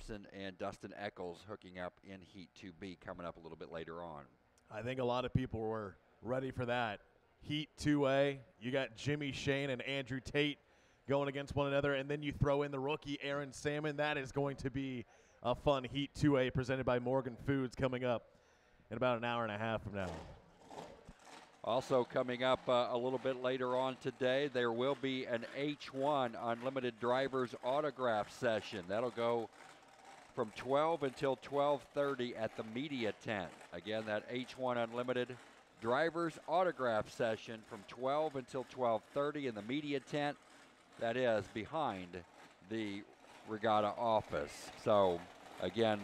Thompson and Dustin Eccles hooking up in Heat 2B coming up a little bit later on. I think a lot of people were ready for that. Heat 2A, you got Jimmy Shane and Andrew Tate going against one another, and then you throw in the rookie Aaron Salmon. That is going to be a fun Heat 2A presented by Morgan Foods coming up in about an hour and a half from now. Also coming up a little bit later on today, there will be an H1 Unlimited Drivers Autograph session. That'll go from 12 until 12:30 at the media tent. Again, that H1 Unlimited Drivers Autograph session from 12 until 12:30 in the media tent. That is behind the Regatta office. So again,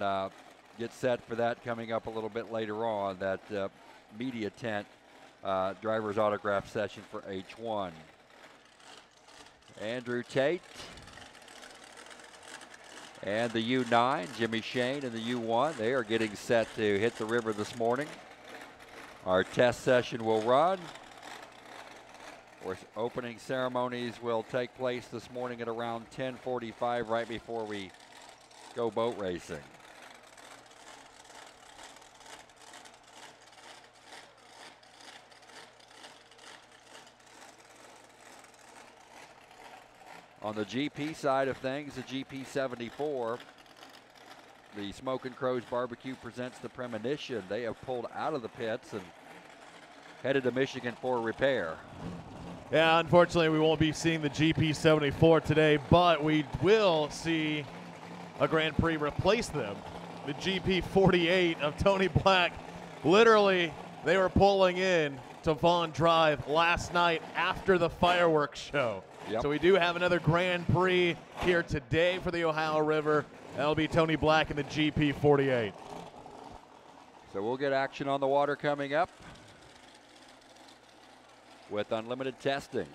get set for that coming up a little bit later on, that media tent driver's autograph session for H1. Andrew Tate and the U9, Jimmy Shane and the U1, they are getting set to hit the river this morning. Our test session will run. Of course, opening ceremonies will take place this morning at around 10:45, right before we go boat racing. On the GP side of things, the GP 74, the Smokin' Crows Barbecue presents the Premonition. They have pulled out of the pits and headed to Michigan for repair. Yeah, unfortunately, we won't be seeing the GP 74 today, but we will see a Grand Prix replace them. The GP 48 of Tony Black. Literally, they were pulling in to Vaughn Drive last night after the fireworks show. Yep. So we do have another Grand Prix here today for the Ohio River. That'll be Tony Black in the GP 48. So we'll get action on the water coming up with unlimited testing.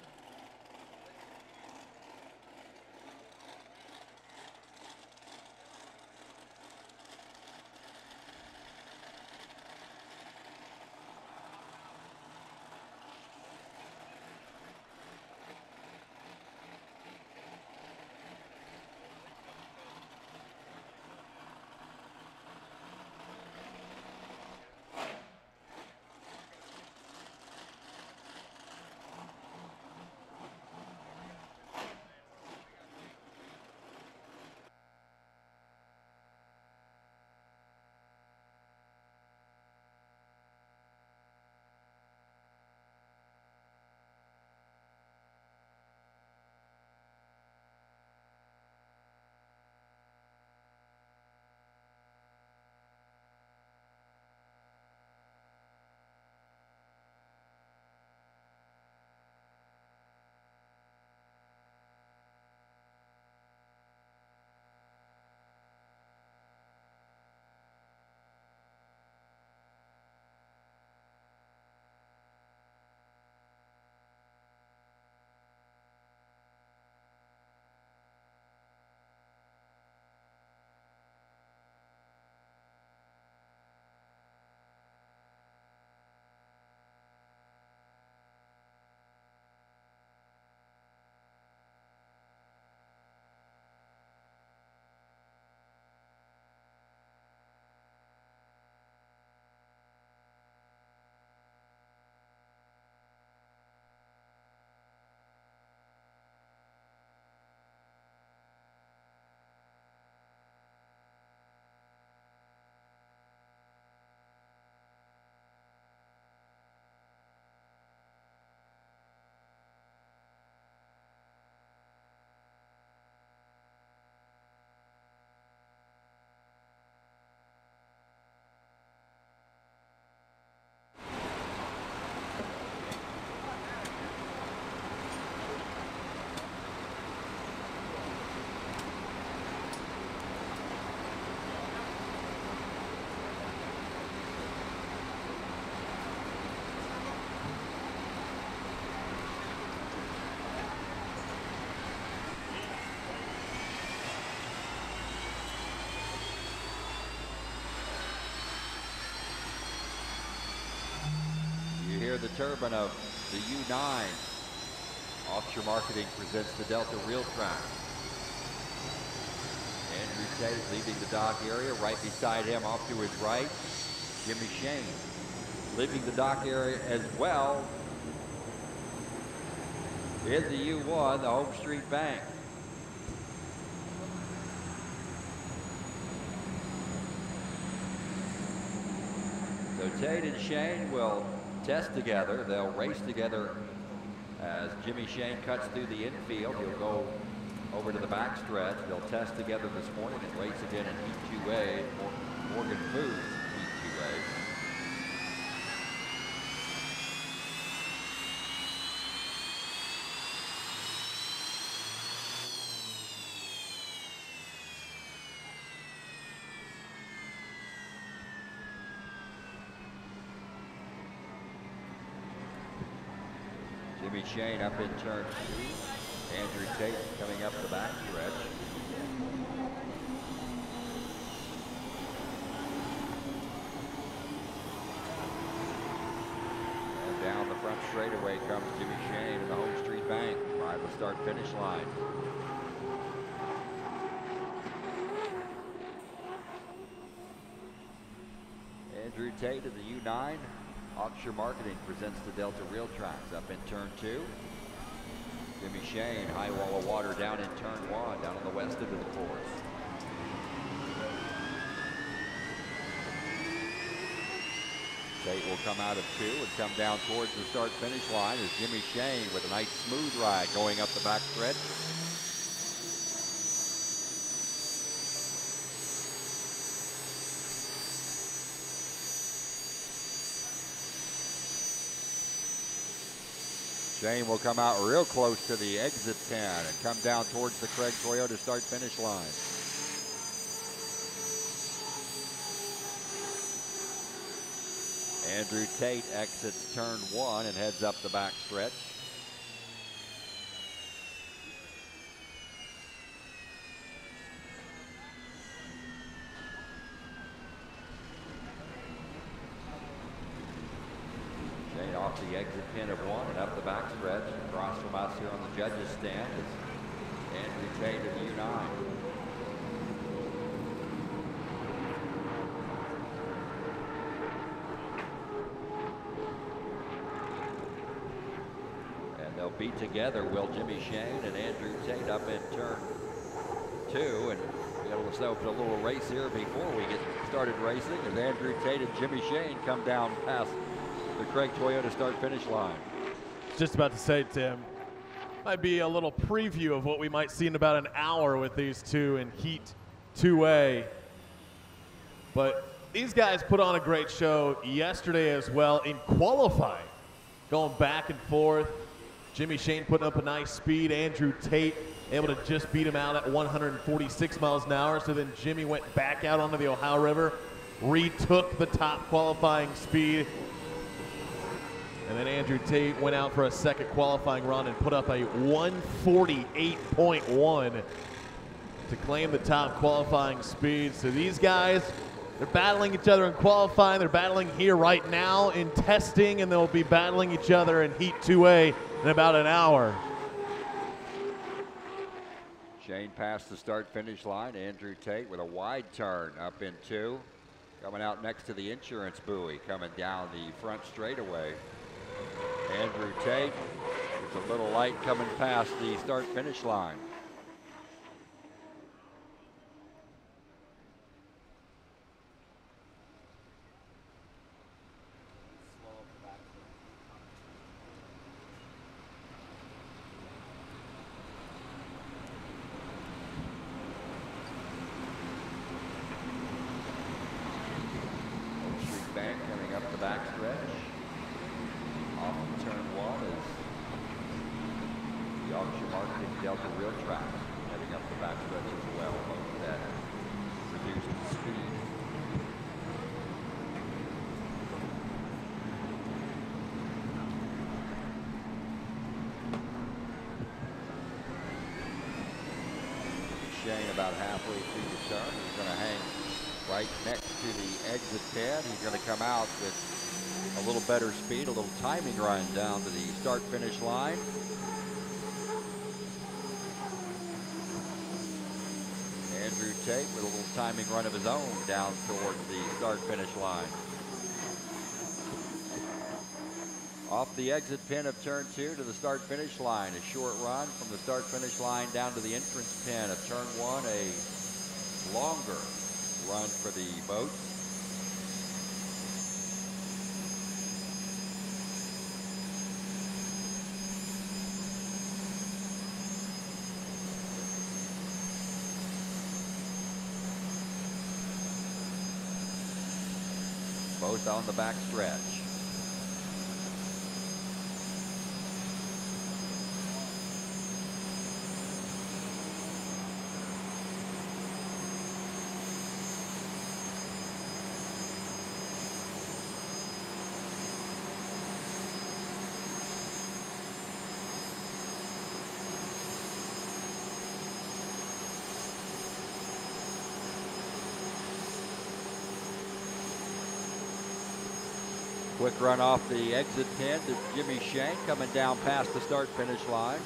The turbine of the U9. Offshore Marketing presents the Delta Real Track. Andrew Tate leaving the dock area. Right beside him, off to his right, Jimmy Shane. Leaving the dock area as well in the U1, the Home Street Bank. So Tate and Shane will test together. They'll race together as Jimmy Shane cuts through the infield. He'll go over to the backstretch. They'll test together this morning and race again in Heat 2A, Morgan Foods Heat 2A. Jimmy Shane up in turn 2. Andrew Tate coming up the backstretch. And down the front straightaway comes Jimmy Shane in the Home Street Bank by the start-finish line. Andrew Tate of the U9. Offshore Marketing presents the Delta Rail Tracks up in turn 2. Jimmy Shane, high wall of water down in turn 1, down on the west end of the course. Tate will come out of 2 and come down towards the start-finish line as Jimmy Shane with a nice smooth ride going up the backstretch. Shane will come out real close to the exit 10 and come down towards the Craig Toyota start-finish line. Andrew Tate exits turn 1 and heads up the backstretch. Off the exit pin of 1 and up the backstretch. Across from us here on the judges stand is Andrew Tate of U9. And they'll be together, will Jimmy Shane and Andrew Tate up in turn 2. And we'll set a little race here before we get started racing as Andrew Tate and Jimmy Shane come down past the Craig Toyota start-finish line. Just about to say, Tim, might be a little preview of what we might see in about an hour with these two in Heat 2A. But these guys put on a great show yesterday as well in qualifying, going back and forth. Jimmy Shane putting up a nice speed. Andrew Tate able to just beat him out at 146 miles an hour. So then Jimmy went back out onto the Ohio River, retook the top qualifying speed. And then Andrew Tate went out for a second qualifying run and put up a 148.1 to claim the top qualifying speed. So these guys, they're battling each other in qualifying. They're battling here right now in testing, and they'll be battling each other in Heat 2A in about an hour. Shane passed the start-finish line. Andrew Tate with a wide turn up in 2. Coming out next to the insurance buoy, coming down the front straightaway. Andrew Tate with a little light coming past the start-finish line. Home Street Bank coming up the backstretch. Off of turn 1 is the Offshore Marketing Delta Rail Track heading up the backstretch as well, with that reduced speed. Shane about halfway through the turn. He's going to hang right next to the exit pin. He's going to come out with a little better speed, a little timing run down to the start-finish line. Andrew Tate with a little timing run of his own down towards the start-finish line. Off the exit pin of turn 2 to the start-finish line. A short run from the start-finish line down to the entrance pin of turn 1. A longer run for the boats. Both on the back stretch. Quick run off the exit pin to Jimmy Shane coming down past the start-finish line.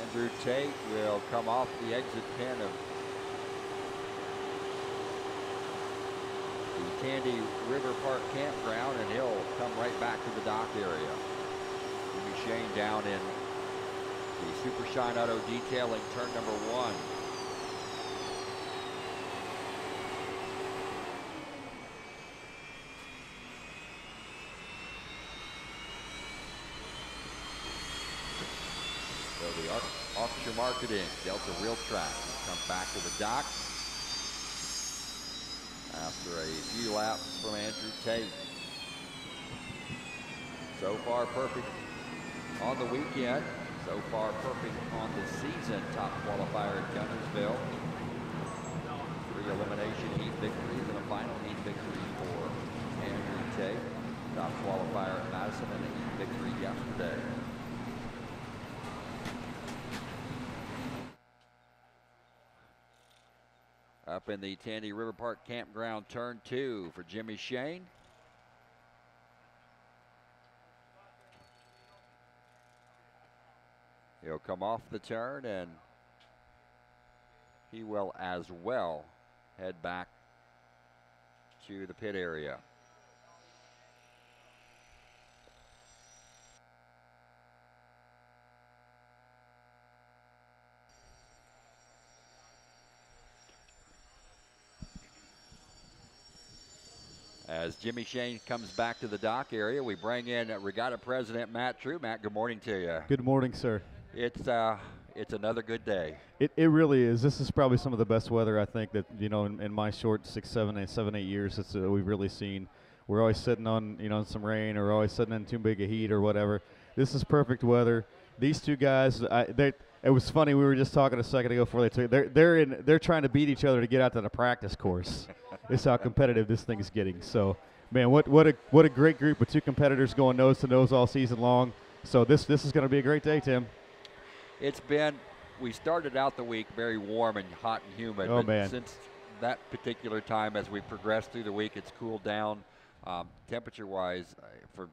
Andrew Tate will come off the exit pin of the Tandy River Park campground, and he'll come right back to the dock area. Jimmy Shane down in the Super Shine Auto Detailing turn number 1. Officer Marketing, Delta Real Track, come back to the dock after a few laps from Andrew Tate. So far perfect on the weekend. So far perfect on the season. Top qualifier at Guntersville. 3 elimination heat victories and a final heat victory for Andrew Tate. Top qualifier at Madison and a heat victory yesterday. Up in the Tandy River Park campground, turn 2 for Jimmy Shane. He'll come off the turn, and he will as well head back to the pit area. As Jimmy Shane comes back to the dock area, we bring in Regatta President Matt True. Matt, good morning to you. Good morning, sir. It's another good day. It really is. This is probably some of the best weather I think that in my short 7, 8 years we've really seen. We're always sitting on some rain, or always sitting in too big a heat or whatever. This is perfect weather. These two guys, it was funny. We were just talking a second ago before they took. They're trying to beat each other to get out to the practice course. It's how competitive this thing is getting. So, man, what a great group of two competitors going nose to nose all season long. So this is going to be a great day, Tim. We started out the week very warm and hot and humid. Oh, but man. Since that particular time, as we progressed through the week, it's cooled down. Temperature-wise, for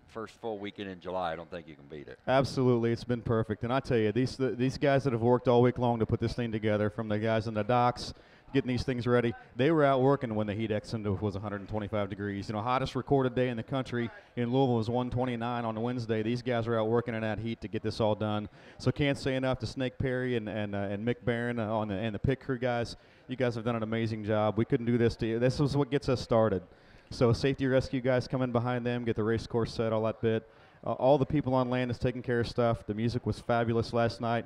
first full weekend in July, I don't think you can beat it. Absolutely, it's been perfect. And I tell you, these guys that have worked all week long to put this thing together, from the guys in the docks, getting these things ready, they were out working when the heat index was 125 degrees. Hottest recorded day in the country in Louisville was 129 on Wednesday. These guys are out working in that heat to get this all done. So can't say enough to Snake Perry and Mick Barron and the pit crew guys. You guys have done an amazing job. We couldn't do this to you. This is what gets us started. So safety rescue guys come in behind them, get the race course set, all that bit. All the people on land is taking care of stuff. The music was fabulous last night.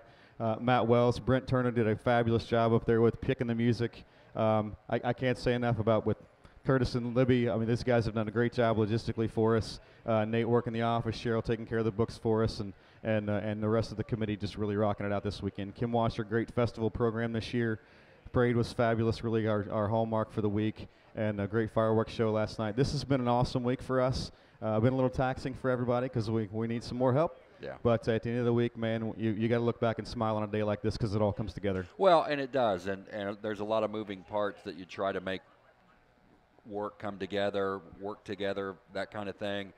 Matt Wells, Brent Turner did a fabulous job up there with picking the music. I can't say enough about with Curtis and Libby. I mean, these guys have done a great job logistically for us. Nate working the office, Cheryl taking care of the books for us, and the rest of the committee just really rocking it out this weekend. Kim Washer, great festival program this year. Parade was fabulous, really our hallmark for the week, and a great fireworks show last night. This has been an awesome week for us. Been a little taxing for everybody because we need some more help. Yeah. But at the end of the week, man, you got to look back and smile on a day like this because it all comes together. Well, and it does, and there's a lot of moving parts that you try to make work together, that kind of thing.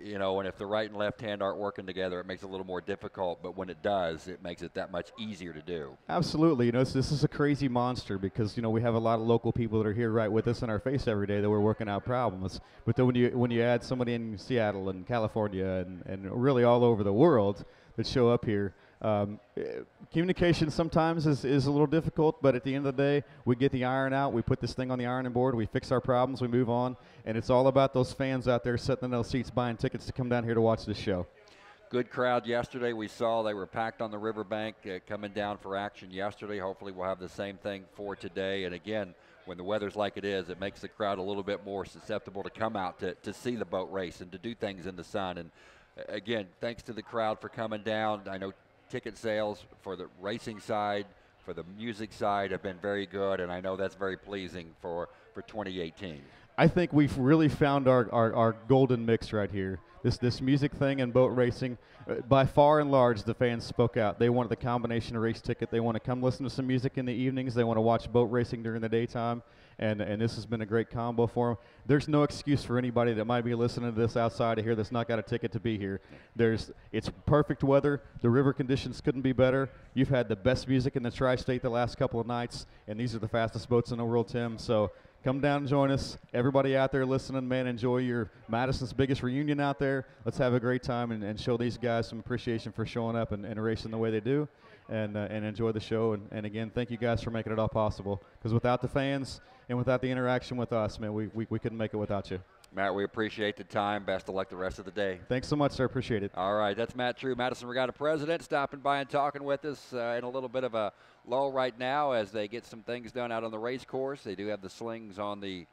you know, and if the right and left hand aren't working together, it makes it a little more difficult. But when it does, it makes it that much easier to do. Absolutely. You know, this is a crazy monster because, you know, we have a lot of local people that are here right with us in our face every day that we're working out problems. But then when you add somebody in Seattle and California and really all over the world that show up here, communication sometimes is a little difficult, but at the end of the day, we get the iron out, we put this thing on the ironing board, we fix our problems, we move on, and it's all about those fans out there sitting in those seats buying tickets to come down here to watch this show. Good crowd yesterday. We saw they were packed on the riverbank coming down for action yesterday. Hopefully we'll have the same thing for today. And again, when the weather's like it is, it makes the crowd a little bit more susceptible to come out to see the boat race and to do things in the sun. And again, thanks to the crowd for coming down. I know ticket sales for the racing side, for the music side have been very good, and I know that's very pleasing for 2018. I think we've really found our golden mix right here. This music thing and boat racing, by far and large, the fans spoke out. They wanted the combination race ticket. They want to come listen to some music in the evenings. They want to watch boat racing during the daytime, and this has been a great combo for them. There's no excuse for anybody that might be listening to this outside of here that's not got a ticket to be here. It's perfect weather. The river conditions couldn't be better. You've had the best music in the tri-state the last couple of nights, and these are the fastest boats in the world, Tim. So come down and join us. Everybody out there listening, man, enjoy your Madison's biggest reunion out there. Let's have a great time and show these guys some appreciation for showing up and racing the way they do, and enjoy the show. And again, thank you guys for making it all possible, because without the fans and without the interaction with us, man, we couldn't make it without you. Matt, we appreciate the time. Best of luck the rest of the day. Thanks so much, sir. Appreciate it. All right, that's Matt True, Madison Regatta president, stopping by and talking with us in a little bit of a lull right now as they get some things done out on the race course. They do have the slings on the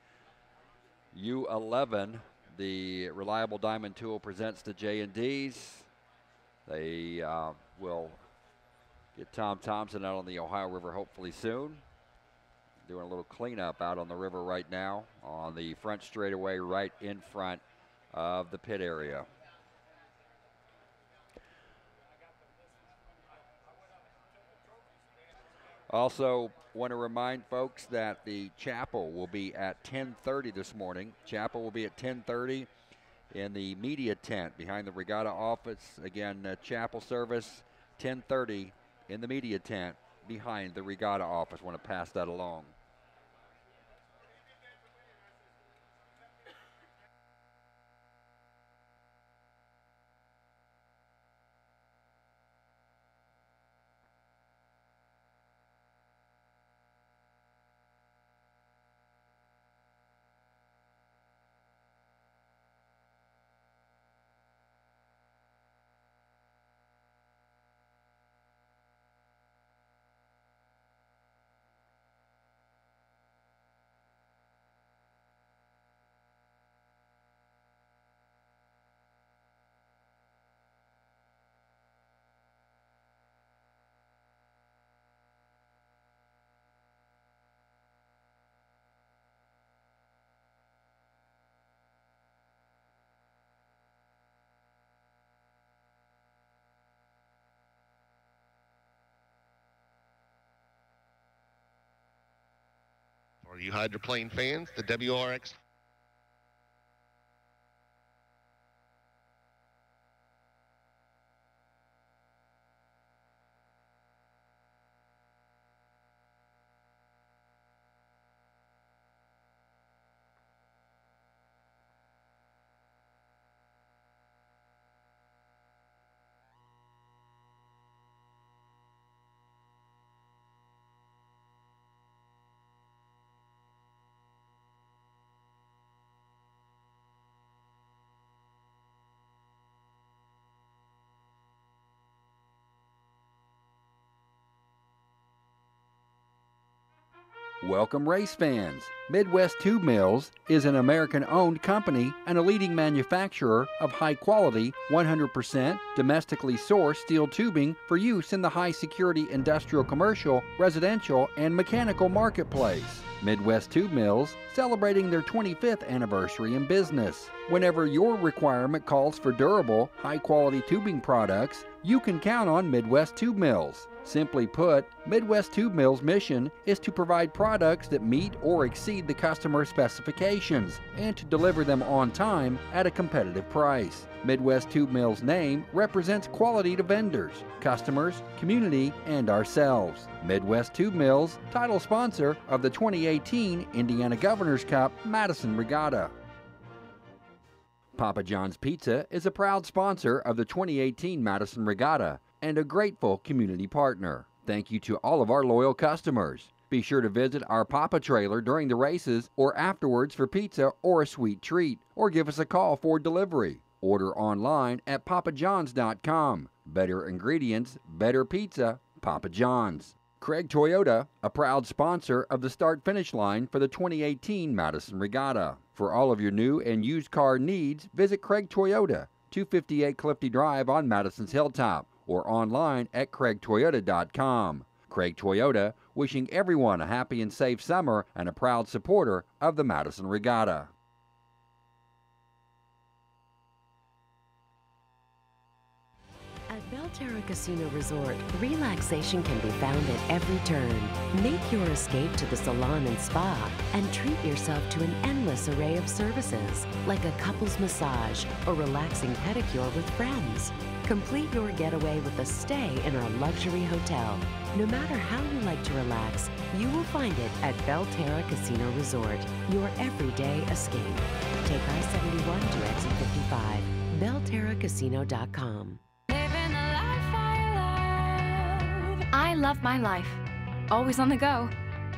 U11. The Reliable Diamond Tool presents the J&Ds. They will get Tom Thompson out on the Ohio River hopefully soon. Doing a little cleanup out on the river right now on the front straightaway right in front of the pit area. Also want to remind folks that the chapel will be at 10:30 this morning. Chapel will be at 10:30 in the media tent behind the Regatta office. Again, chapel service 10:30 in the media tent behind the Regatta office. Want to pass that along. For you hydroplane fans, the WRX Welcome race fans. Midwest Tube Mills is an American-owned company and a leading manufacturer of high-quality, 100% domestically sourced steel tubing for use in the high-security industrial, commercial, residential, and mechanical marketplace. Midwest Tube Mills, celebrating their 25th anniversary in business. Whenever your requirement calls for durable, high-quality tubing products, you can count on Midwest Tube Mills. Simply put, Midwest Tube Mill's mission is to provide products that meet or exceed the customer specifications and to deliver them on time at a competitive price. Midwest Tube Mill's name represents quality to vendors, customers, community, and ourselves. Midwest Tube Mill's title sponsor of the 2018 Indiana Governor's Cup Madison Regatta. Papa John's Pizza is a proud sponsor of the 2018 Madison Regatta and a grateful community partner. Thank you to all of our loyal customers. Be sure to visit our Papa trailer during the races or afterwards for pizza or a sweet treat, or give us a call for delivery. Order online at papajohns.com. Better ingredients, better pizza, Papa John's. Craig Toyota, a proud sponsor of the start-finish line for the 2018 Madison Regatta. For all of your new and used car needs, visit Craig Toyota, 258 Clifty Drive on Madison's Hilltop, or online at craigtoyota.com. Craig Toyota, wishing everyone a happy and safe summer and a proud supporter of the Madison Regatta. At Belterra Casino Resort, relaxation can be found at every turn. Make your escape to the salon and spa and treat yourself to an endless array of services, like a couple's massage or relaxing pedicure with friends. Complete your getaway with a stay in our luxury hotel. No matter how you like to relax, you will find it at Belterra Casino Resort, your everyday escape. Take I-71 to exit 55, belterracasino.com. I love my life. Always on the go.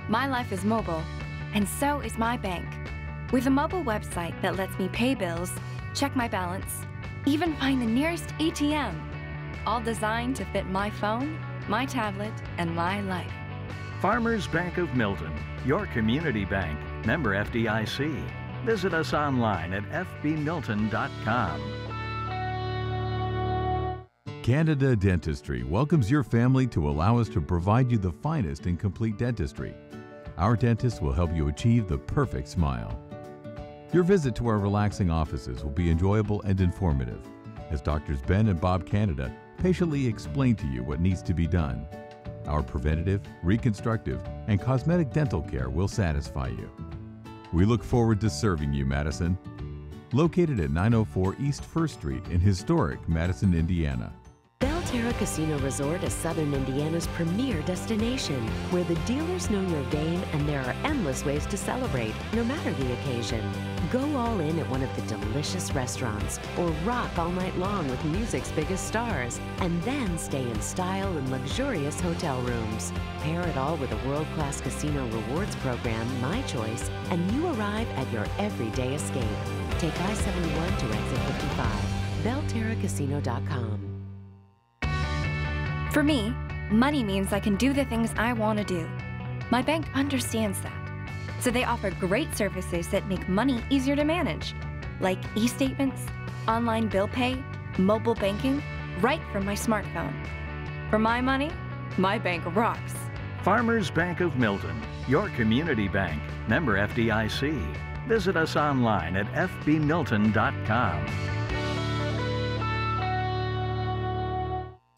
My life is mobile, and so is my bank. With a mobile website that lets me pay bills, check my balance, even find the nearest ATM. All designed to fit my phone, my tablet, and my life. Farmers Bank of Milton, your community bank, member FDIC. Visit us online at fbmilton.com. Canada Dentistry welcomes your family to allow us to provide you the finest in complete dentistry. Our dentists will help you achieve the perfect smile. Your visit to our relaxing offices will be enjoyable and informative, as Doctors Ben and Bob Canada patiently explain to you what needs to be done. Our preventative, reconstructive, and cosmetic dental care will satisfy you. We look forward to serving you, Madison. Located at 904 East 1st Street in historic Madison, Indiana. Belterra Casino Resort is Southern Indiana's premier destination, where the dealers know your game and there are endless ways to celebrate, no matter the occasion. Go all in at one of the delicious restaurants, or rock all night long with music's biggest stars, and then stay in style in luxurious hotel rooms. Pair it all with a world-class casino rewards program, My Choice, and you arrive at your everyday escape. Take I-71 to exit 55, belterracasino.com. For me, money means I can do the things I want to do. My bank understands that. So they offer great services that make money easier to manage, like e-statements, online bill pay, mobile banking, right from my smartphone. For my money, my bank rocks. Farmers Bank of Milton, your community bank, member FDIC. Visit us online at fbmilton.com.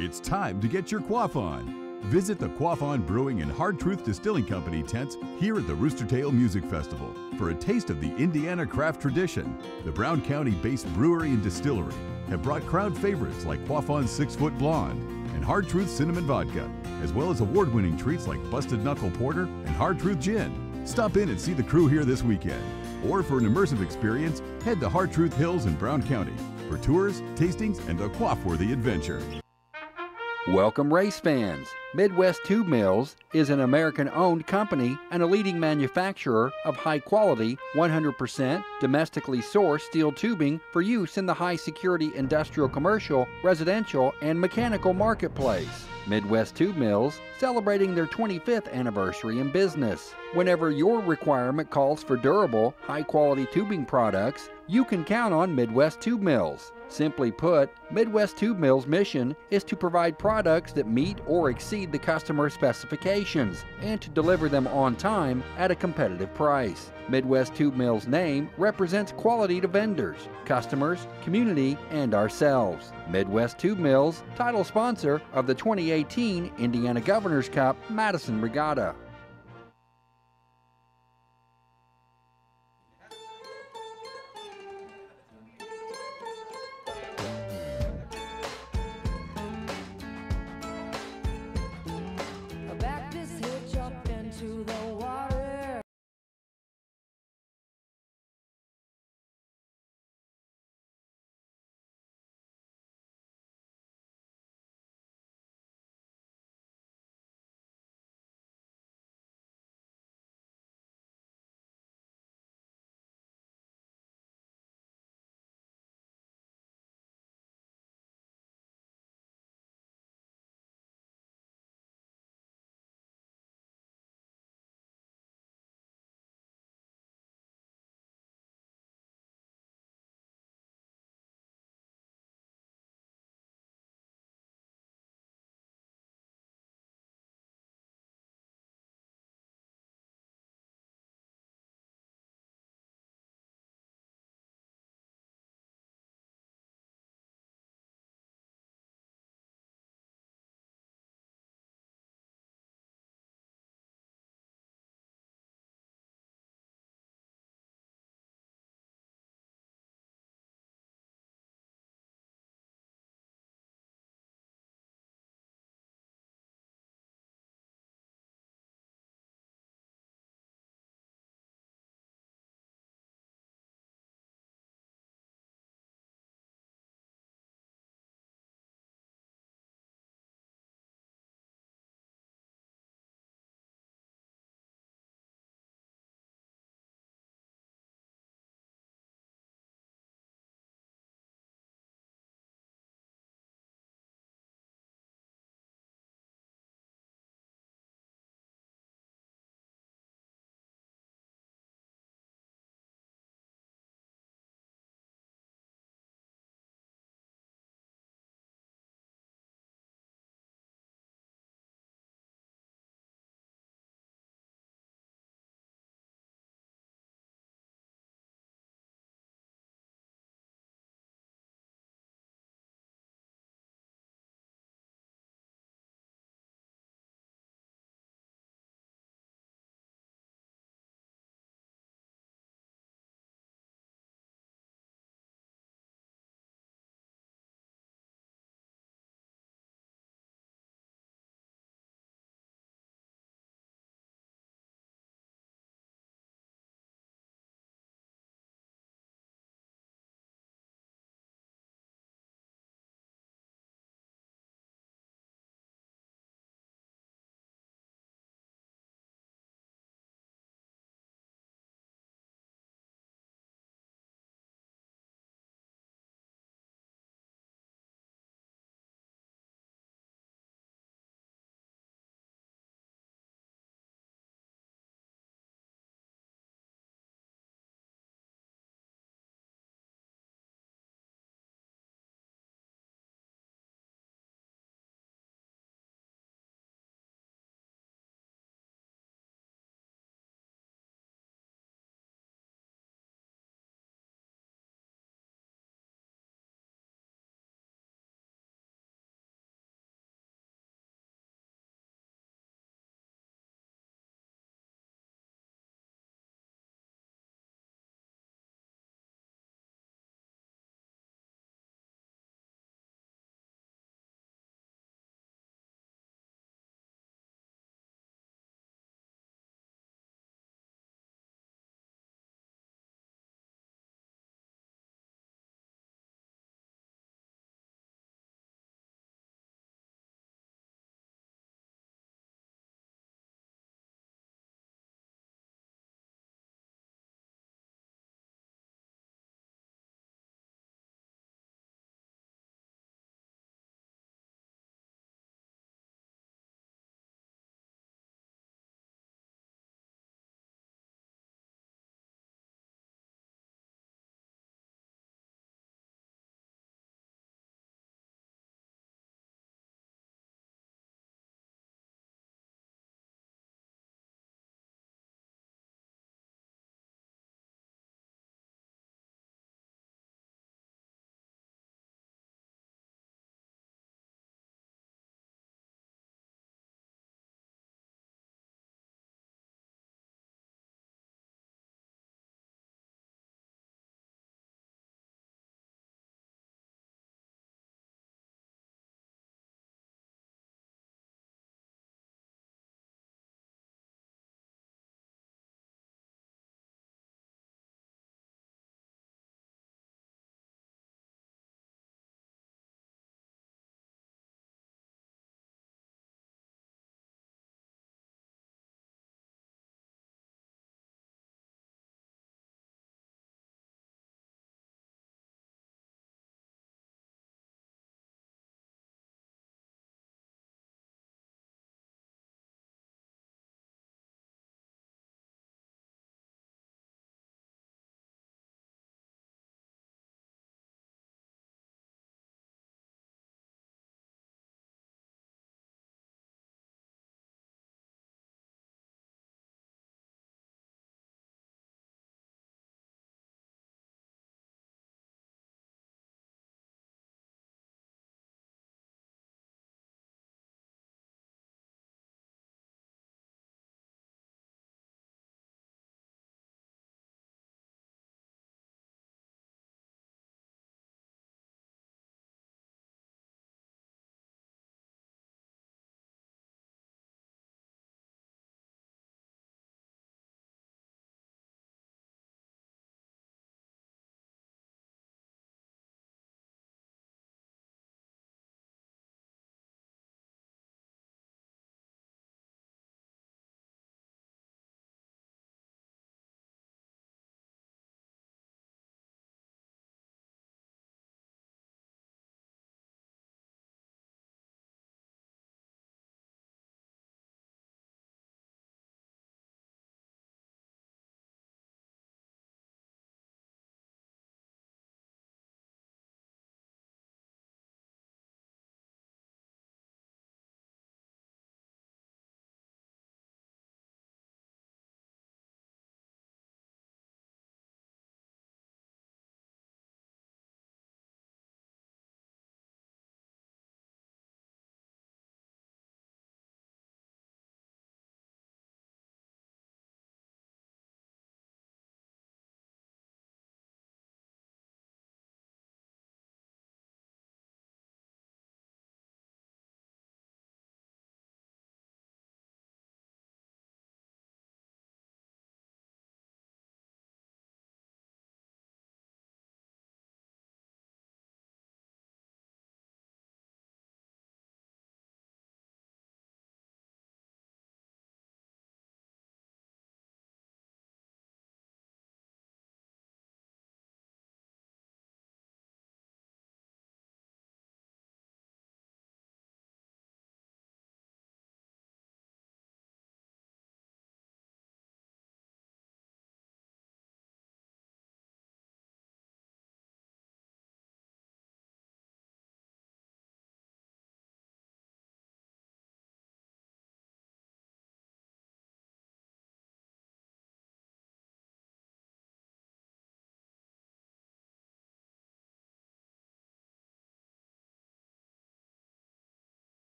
It's time to get your quaff on. Visit the Quaff On Brewing and Hard Truth Distilling Company tents here at the Rooster Tail Music Festival for a taste of the Indiana craft tradition. The Brown County-based brewery and distillery have brought crowd favorites like Quaff On 6-Foot Blonde and Hard Truth Cinnamon Vodka, as well as award-winning treats like Busted Knuckle Porter and Hard Truth Gin. Stop in and see the crew here this weekend. Or for an immersive experience, head to Hard Truth Hills in Brown County for tours, tastings, and a quaff-worthy adventure. Welcome race fans. Midwest Tube Mills is an American-owned company and a leading manufacturer of high-quality, 100% domestically sourced steel tubing for use in the high-security industrial, commercial, residential, and mechanical marketplace. Midwest Tube Mills, celebrating their 25th anniversary in business. Whenever your requirement calls for durable, high-quality tubing products, you can count on Midwest Tube Mills. Simply put, Midwest Tube Mills' mission is to provide products that meet or exceed the customer specifications and to deliver them on time at a competitive price. Midwest Tube Mills' name represents quality to vendors, customers, community, and ourselves. Midwest Tube Mills, title sponsor of the 2018 Indiana Governor's Cup Madison Regatta.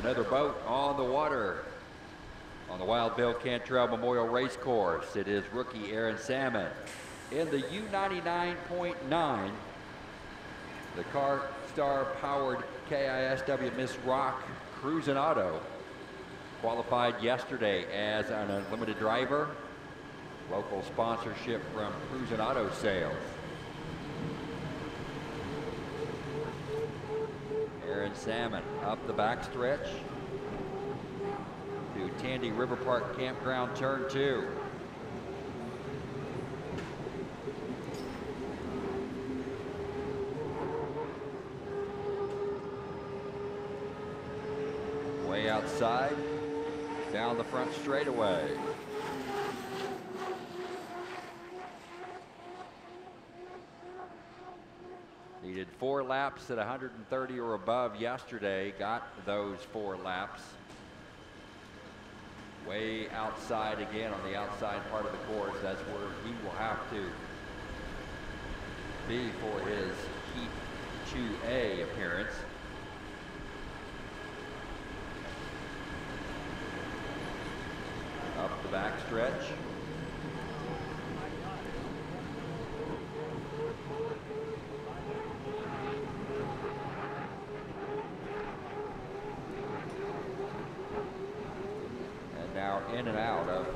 Another boat on the water on the Wild Bill Cantrell Memorial Racecourse. It is rookie Aaron Salmon in the U99.9, the Car Star powered KISW Miss Rock Cruisin' Auto. Qualified yesterday as an unlimited driver. Local sponsorship from Cruisin' Auto Sales. Aaron Salmon up the backstretch to Tandy River Park Campground, turn 2. Way outside, down the front straightaway. Needed 4 laps at 130 or above yesterday. Got those 4 laps. Way outside again on the outside part of the course. That's where he will have to be for his Heat 2A appearance. Up the backstretch. Now in and out of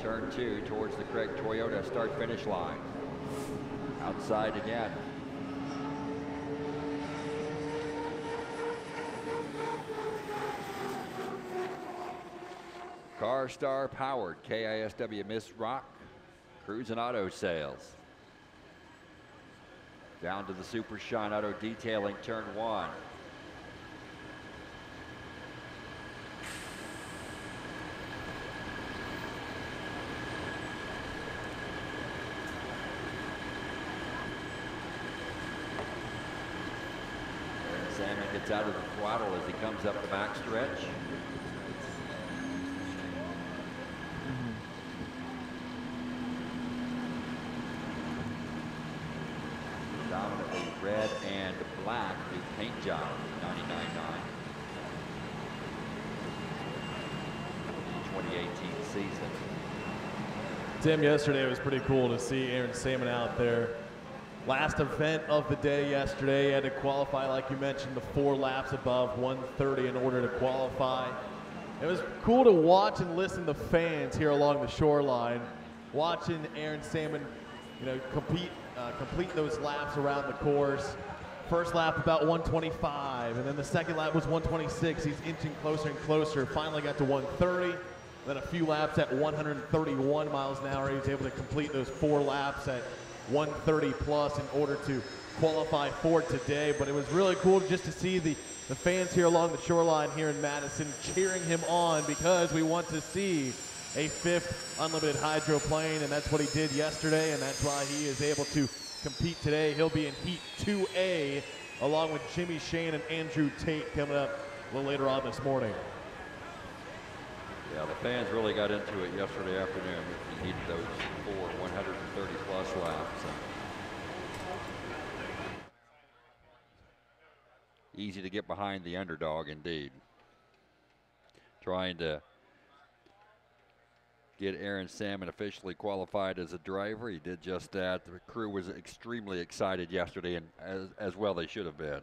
turn 2 towards the Craig Toyota start-finish line. Outside again. Car Star powered KISW Miss Rock Cruisin' Auto Sales. Down to the Super Shine Auto Detailing, turn 1. Salmon gets out of the throttle as he comes up the backstretch. Dominantly red and black, the paint job, 99.9. 2018 season. Tim, yesterday it was pretty cool to see Aaron Salmon out there. Last event of the day yesterday, he had to qualify, like you mentioned, the 4 laps above 130 in order to qualify. It was cool to watch and listen to fans here along the shoreline, watching Aaron Salmon, complete those laps around the course. First lap about 125, and then the second lap was 126. He's inching closer and closer. Finally got to 130. Then a few laps at 131 miles an hour. He was able to complete those 4 laps at 130 plus in order to qualify for today. But it was really cool just to see the fans here along the shoreline here in Madison cheering him on, because we want to see a 5th unlimited hydroplane, and that's what he did yesterday, and that's why he is able to compete today. He'll be in Heat 2A along with Jimmy Shane and Andrew Tate coming up a little later on this morning. Yeah, the fans really got into it yesterday afternoon. He needed those 4 130 plus laps. Easy to get behind the underdog indeed. Trying to get Aaron Salmon officially qualified as a driver. He did just that. The crew was extremely excited yesterday, and as well they should have been.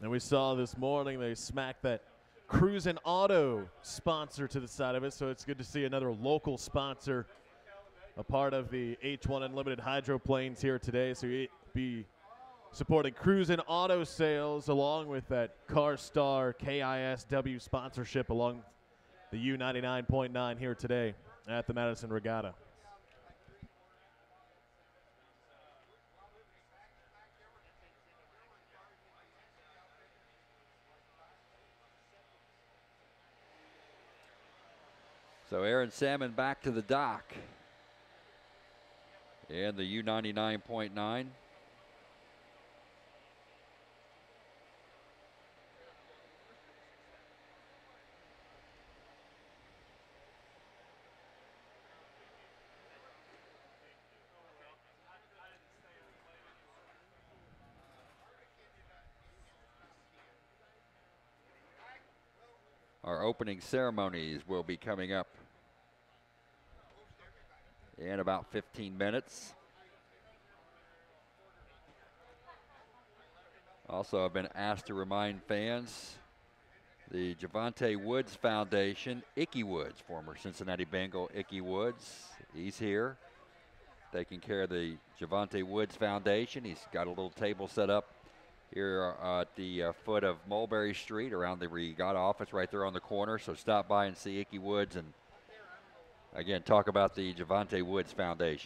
And we saw this morning they smacked that Cruisin' Auto sponsor to the side of it, so it's good to see another local sponsor a part of the H1 Unlimited hydroplanes here today. So you'll be supporting Cruisin' Auto Sales along with that Car Star KISW sponsorship along the U99.9 here today at the Madison Regatta. So Aaron Salmon back to the dock and the U99.9. our opening ceremonies will be coming up in about 15 minutes. Also, I've been asked to remind fans the Javante Woods Foundation, Icky Woods, former Cincinnati Bengal Icky Woods, he's here taking care of the Javante Woods Foundation. He's got a little table set up here at the foot of Mulberry Street around the Regatta office right there on the corner. So stop by and see Icky Woods and, again, talk about the Javante Woods Foundation.